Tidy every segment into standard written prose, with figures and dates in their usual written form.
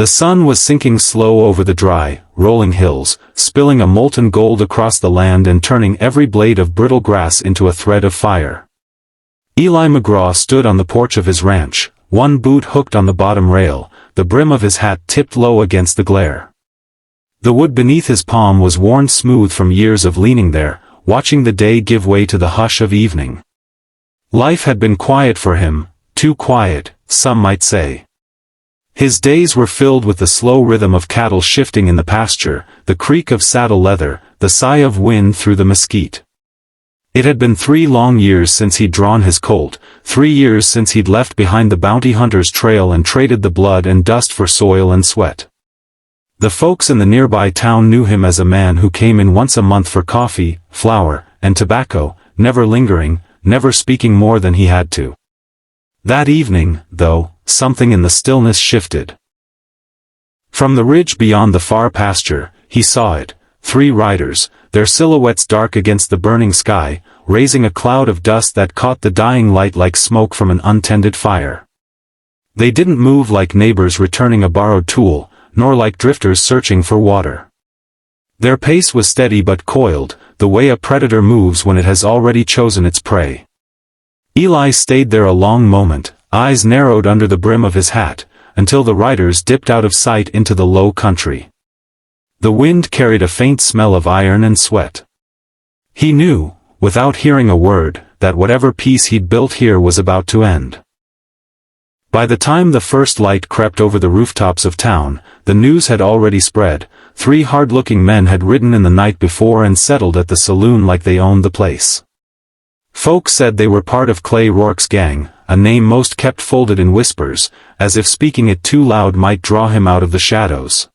The sun was sinking slow over the dry, rolling hills, spilling a molten gold across the land and turning every blade of brittle grass into a thread of fire. Eli McGraw stood on the porch of his ranch, one boot hooked on the bottom rail, the brim of his hat tipped low against the glare. The wood beneath his palm was worn smooth from years of leaning there, watching the day give way to the hush of evening. Life had been quiet for him, too quiet, some might say. His days were filled with the slow rhythm of cattle shifting in the pasture, the creak of saddle leather, the sigh of wind through the mesquite. It had been 3 long years since he'd drawn his Colt, 3 years since he'd left behind the bounty hunter's trail and traded the blood and dust for soil and sweat. The folks in the nearby town knew him as a man who came in once a month for coffee, flour, and tobacco, never lingering, never speaking more than he had to. That evening, though, something in the stillness shifted. From the ridge beyond the far pasture, he saw it, 3 riders, their silhouettes dark against the burning sky, raising a cloud of dust that caught the dying light like smoke from an untended fire. They didn't move like neighbors returning a borrowed tool, nor like drifters searching for water. Their pace was steady but coiled, the way a predator moves when it has already chosen its prey. Eli stayed there a long moment, eyes narrowed under the brim of his hat, until the riders dipped out of sight into the low country. The wind carried a faint smell of iron and sweat. He knew, without hearing a word, that whatever peace he'd built here was about to end. By the time the first light crept over the rooftops of town, the news had already spread. 3 hard-looking men had ridden in the night before and settled at the saloon like they owned the place. Folks said they were part of Clay Rourke's gang, a name most kept folded in whispers, as if speaking it too loud might draw him out of the shadows.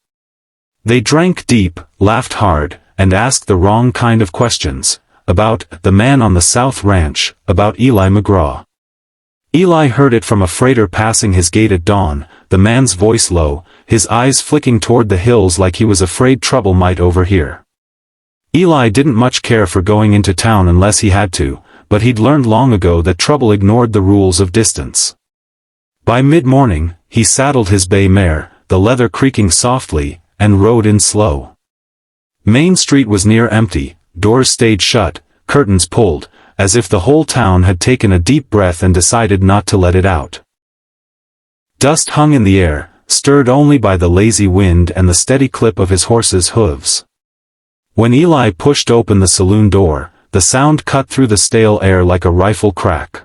They drank deep, laughed hard, and asked the wrong kind of questions, about the man on the South Ranch, about Eli McGraw. Eli heard it from a freighter passing his gate at dawn, the man's voice low, his eyes flicking toward the hills like he was afraid trouble might overhear. Eli didn't much care for going into town unless he had to, but he'd learned long ago that trouble ignored the rules of distance. By mid-morning, he saddled his bay mare, the leather creaking softly, and rode in slow. Main Street was near empty, doors stayed shut, curtains pulled, as if the whole town had taken a deep breath and decided not to let it out. Dust hung in the air, stirred only by the lazy wind and the steady clip of his horse's hooves. When Eli pushed open the saloon door, the sound cut through the stale air like a rifle crack.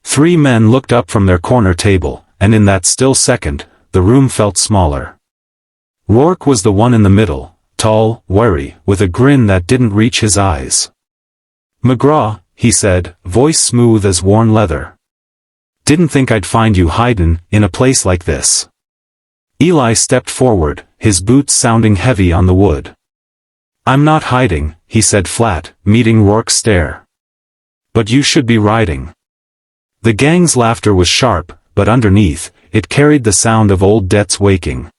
3 men looked up from their corner table, and in that still second, the room felt smaller. Rourke was the one in the middle, tall, wary, with a grin that didn't reach his eyes. "McGraw," he said, voice smooth as worn leather. "Didn't think I'd find you hidin' in a place like this." Eli stepped forward, his boots sounding heavy on the wood. "I'm not hiding," he said flat, meeting Rourke's stare. "But you should be riding." The gang's laughter was sharp, but underneath, it carried the sound of old debts waking.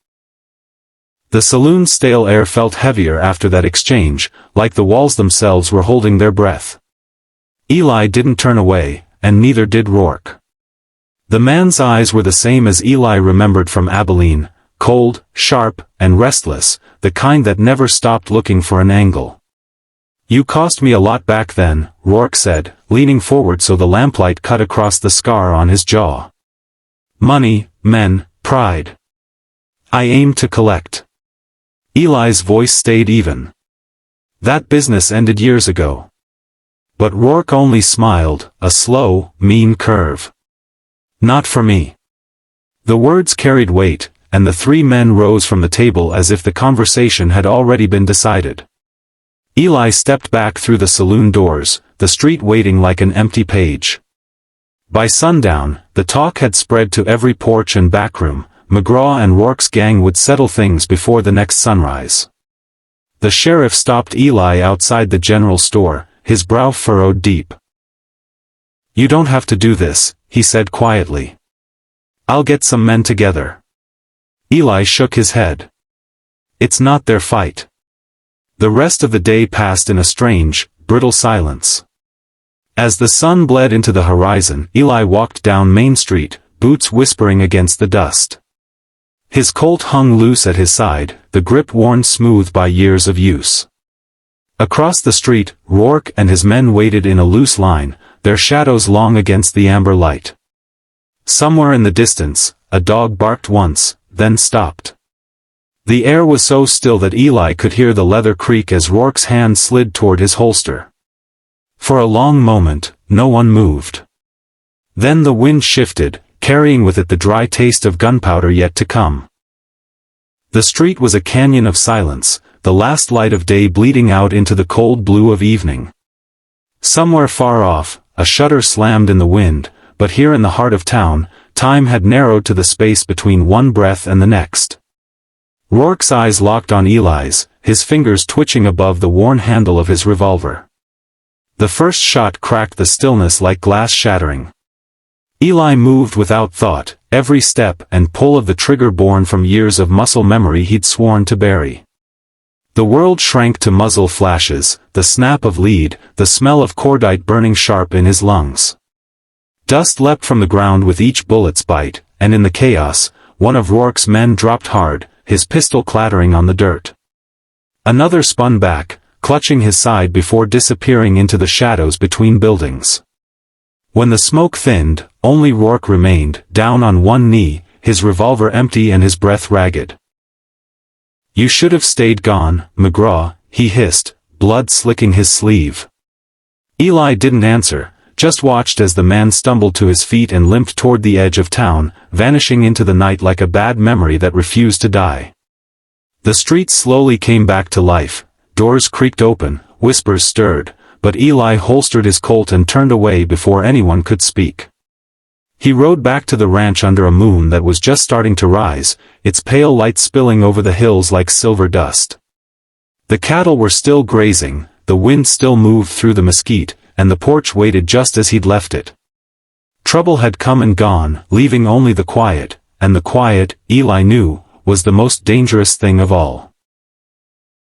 The saloon's stale air felt heavier after that exchange, like the walls themselves were holding their breath. Eli didn't turn away, and neither did Rourke. The man's eyes were the same as Eli remembered from Abilene, cold, sharp, and restless, the kind that never stopped looking for an angle. "You cost me a lot back then," Rourke said, leaning forward so the lamplight cut across the scar on his jaw. "Money, men, pride. I aim to collect." Eli's voice stayed even. "That business ended years ago." But Rourke only smiled, a slow, mean curve. "Not for me." The words carried weight, and the 3 men rose from the table as if the conversation had already been decided. Eli stepped back through the saloon doors, the street waiting like an empty page. By sundown, the talk had spread to every porch and backroom. McGraw and Rourke's gang would settle things before the next sunrise. The sheriff stopped Eli outside the general store, his brow furrowed deep. "You don't have to do this," he said quietly. "I'll get some men together." Eli shook his head. "It's not their fight." The rest of the day passed in a strange, brittle silence. As the sun bled into the horizon, Eli walked down Main Street, boots whispering against the dust. His Colt hung loose at his side, the grip worn smooth by years of use. Across the street, Rourke and his men waited in a loose line, their shadows long against the amber light. Somewhere in the distance, a dog barked once, then stopped. The air was so still that Eli could hear the leather creak as Rourke's hand slid toward his holster. For a long moment, no one moved. Then the wind shifted, carrying with it the dry taste of gunpowder yet to come. The street was a canyon of silence, the last light of day bleeding out into the cold blue of evening. Somewhere far off, a shutter slammed in the wind, but here in the heart of town, time had narrowed to the space between one breath and the next. Rourke's eyes locked on Eli's, his fingers twitching above the worn handle of his revolver. The first shot cracked the stillness like glass shattering. Eli moved without thought, every step and pull of the trigger born from years of muscle memory he'd sworn to bury. The world shrank to muzzle flashes, the snap of lead, the smell of cordite burning sharp in his lungs. Dust leapt from the ground with each bullet's bite, and in the chaos, one of Rourke's men dropped hard, his pistol clattering on the dirt. Another spun back, clutching his side before disappearing into the shadows between buildings. When the smoke thinned, only Rourke remained, down on one knee, his revolver empty and his breath ragged. "You should have stayed gone, McGraw," he hissed, blood slicking his sleeve. Eli didn't answer, just watched as the man stumbled to his feet and limped toward the edge of town, vanishing into the night like a bad memory that refused to die. The street slowly came back to life, doors creaked open, whispers stirred, but Eli holstered his Colt and turned away before anyone could speak. He rode back to the ranch under a moon that was just starting to rise, its pale light spilling over the hills like silver dust. The cattle were still grazing, the wind still moved through the mesquite, and the porch waited just as he'd left it. Trouble had come and gone, leaving only the quiet, and the quiet, Eli knew, was the most dangerous thing of all.